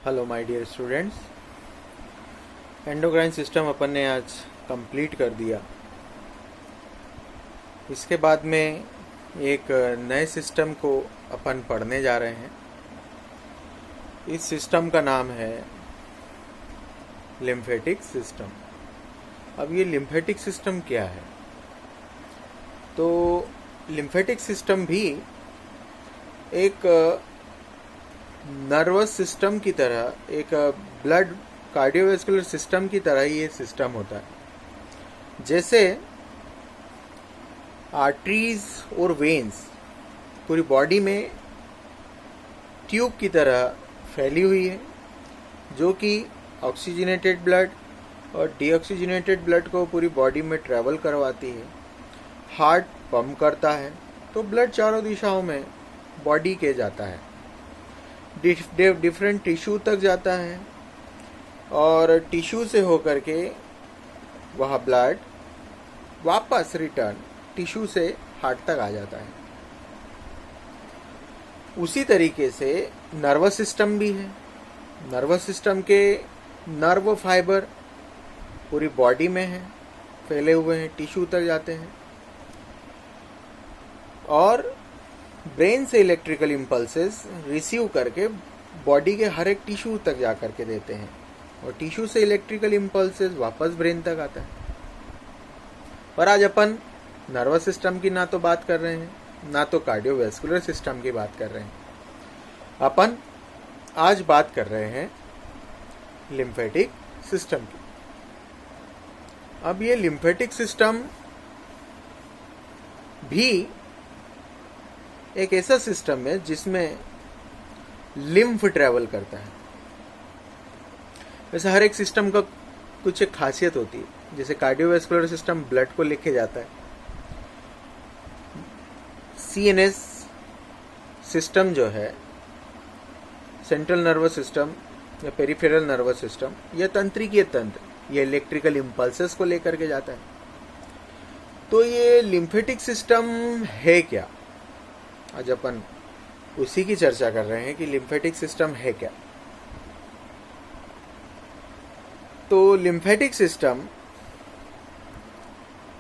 Hello my dear students. Endocrine system अपन ने आज कंप्लीट कर दिया। इसके बाद में एक नए सिस्टम को अपन पढ़ने जा रहे हैं। इस सिस्टम का नाम है लिम्फेटिक सिस्टम। अब ये लिम्फेटिक सिस्टम क्या है? तो लिम्फेटिक सिस्टम भी एक नर्वस सिस्टम की तरह, एक ब्लड कार्डियोवैस्कुलर सिस्टम की तरह ही ये सिस्टम होता है। जैसे आर्टरीज और वेन्स पूरी बॉडी में ट्यूब की तरह फैली हुई है, जो कि ऑक्सीजनेटेड ब्लड और डीऑक्सीजनेटेड ब्लड को पूरी बॉडी में ट्रैवल करवाती है। हार्ट पंप करता है तो ब्लड चारों दिशाओं में बॉडी के जाता है, डिफरेंट टिश्यू तक जाता है और टिश्यू से होकर के वह ब्लड वापस रिटर्न टिश्यू से हार्ट तक आ जाता है। उसी तरीके से नर्वस सिस्टम भी है। नर्वस सिस्टम के नर्व फाइबर पूरी बॉडी में हैं, फैले हुए हैं, टिश्यू तक जाते हैं और ब्रेन से इलेक्ट्रिकल इम्पल्सेस रिसीव करके बॉडी के हर एक टिश्यू तक जा करके देते हैं और टिश्यू से इलेक्ट्रिकल इम्पल्सेस वापस ब्रेन तक आता है। पर आज अपन नर्वस सिस्टम की ना तो बात कर रहे हैं, ना तो कार्डियोवैस्कुलर सिस्टम की बात कर रहे हैं। अपन आज बात कर रहे हैं लिम्फेटिक सिस्टम की। अब ये लिम्फेटिक सिस्टम भी एक ऐसा सिस्टम है जिसमें लिम्फ ट्रैवल करता है। वैसे हर एक सिस्टम का कुछ एक खासियत होती है। जैसे कार्डियोवैस्कुलर सिस्टम ब्लड को लेके जाता है, सीएनएस सिस्टम जो है, सेंट्रल नर्वस सिस्टम या पेरिफेरल नर्वस सिस्टम, यह तंत्रिकीय तंत्र, यह इलेक्ट्रिकल इम्पल्सेस को लेकर के जाता है। तो ये लिम्फेटिक सिस्टम है क्या? आज अपन उसी की चर्चा कर रहे हैं कि लिम्फेटिक सिस्टम है क्या। तो लिम्फेटिक सिस्टम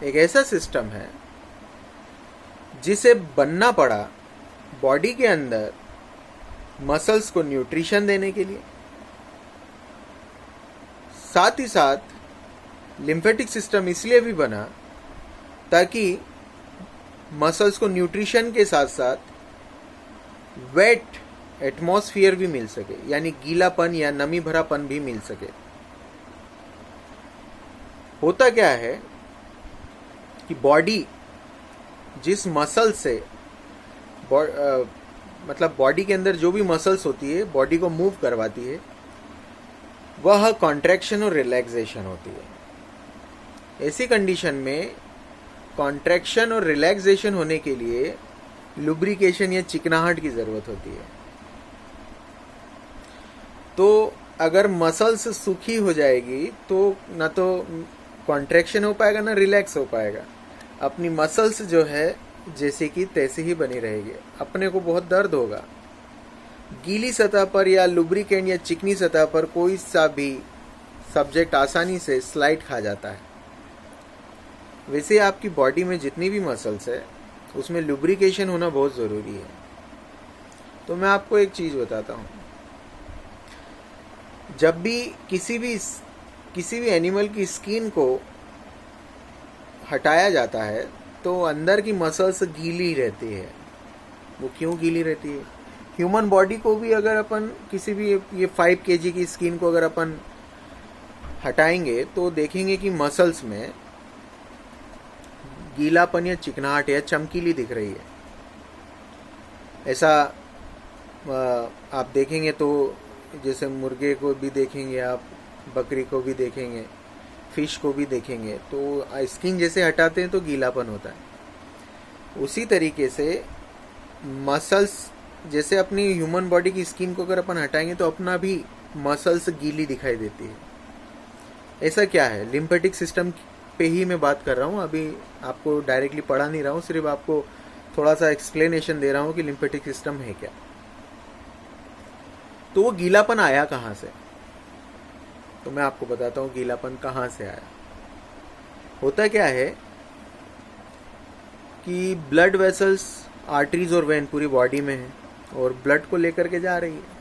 एक ऐसा सिस्टम है जिसे बनना पड़ा बॉडी के अंदर मसल्स को न्यूट्रिशन देने के लिए। साथ ही साथ लिम्फेटिक सिस्टम इसलिए भी बना ताकि मसल्स को न्यूट्रिशन के साथ साथ वेट एटमॉस्फेयर भी मिल सके, यानी गीलापन या नमी भरापन भी मिल सके। होता क्या है कि बॉडी जिस मसल से मतलब बॉडी के अंदर जो भी मसल्स होती है बॉडी को मूव करवाती है, वह कॉन्ट्रैक्शन और रिलैक्सेशन होती है। ऐसी कंडीशन में कॉन्ट्रैक्शन और रिलैक्सेशन होने के लिए लुब्रिकेशन या चिकनाहट की जरूरत होती है। तो अगर मसल्स सूखी हो जाएगी तो ना तो कॉन्ट्रैक्शन हो पाएगा ना रिलैक्स हो पाएगा। अपनी मसल्स जो है जैसे कि तैसे ही बनी रहेगी, अपने को बहुत दर्द होगा। गीली सतह पर या लुब्रिकेंट या चिकनी सतह पर कोई सा भी सब्जेक्ट आसानी से स्लाइड खा जाता है। वैसे आपकी बॉडी में जितनी भी मसल्स है उसमें लुब्रिकेशन होना बहुत ज़रूरी है। तो मैं आपको एक चीज़ बताता हूँ। जब भी किसी भी एनिमल की स्किन को हटाया जाता है तो अंदर की मसल्स गीली रहती है। वो क्यों गीली रहती है? ह्यूमन बॉडी को भी अगर अपन किसी भी ये 5 kg की स्किन को अगर अपन हटाएंगे तो देखेंगे कि मसल्स में गीलापन या चिकनाहट या चमकीली दिख रही है। ऐसा आप देखेंगे तो जैसे मुर्गे को भी देखेंगे आप, बकरी को भी देखेंगे, फिश को भी देखेंगे, तो स्किन जैसे हटाते हैं तो गीलापन होता है। उसी तरीके से मसल्स जैसे अपनी ह्यूमन बॉडी की स्किन को अगर अपन हटाएंगे तो अपना भी मसल्स गीली दिखाई देती है। ऐसा क्या है? लिम्फेटिक सिस्टम पे ही मैं बात कर रहा हूँ। अभी आपको डायरेक्टली पढ़ा नहीं रहा हूँ, सिर्फ आपको थोड़ा सा एक्सप्लेनेशन दे रहा हूँ कि लिम्फेटिक सिस्टम है क्या। तो वो गीलापन आया कहाँ से? तो मैं आपको बताता हूँ गीलापन कहाँ से आया। होता क्या है कि ब्लड वेसल्स, आर्टरीज और वेन पूरी बॉडी में है और ब्लड को लेकर के जा रही है।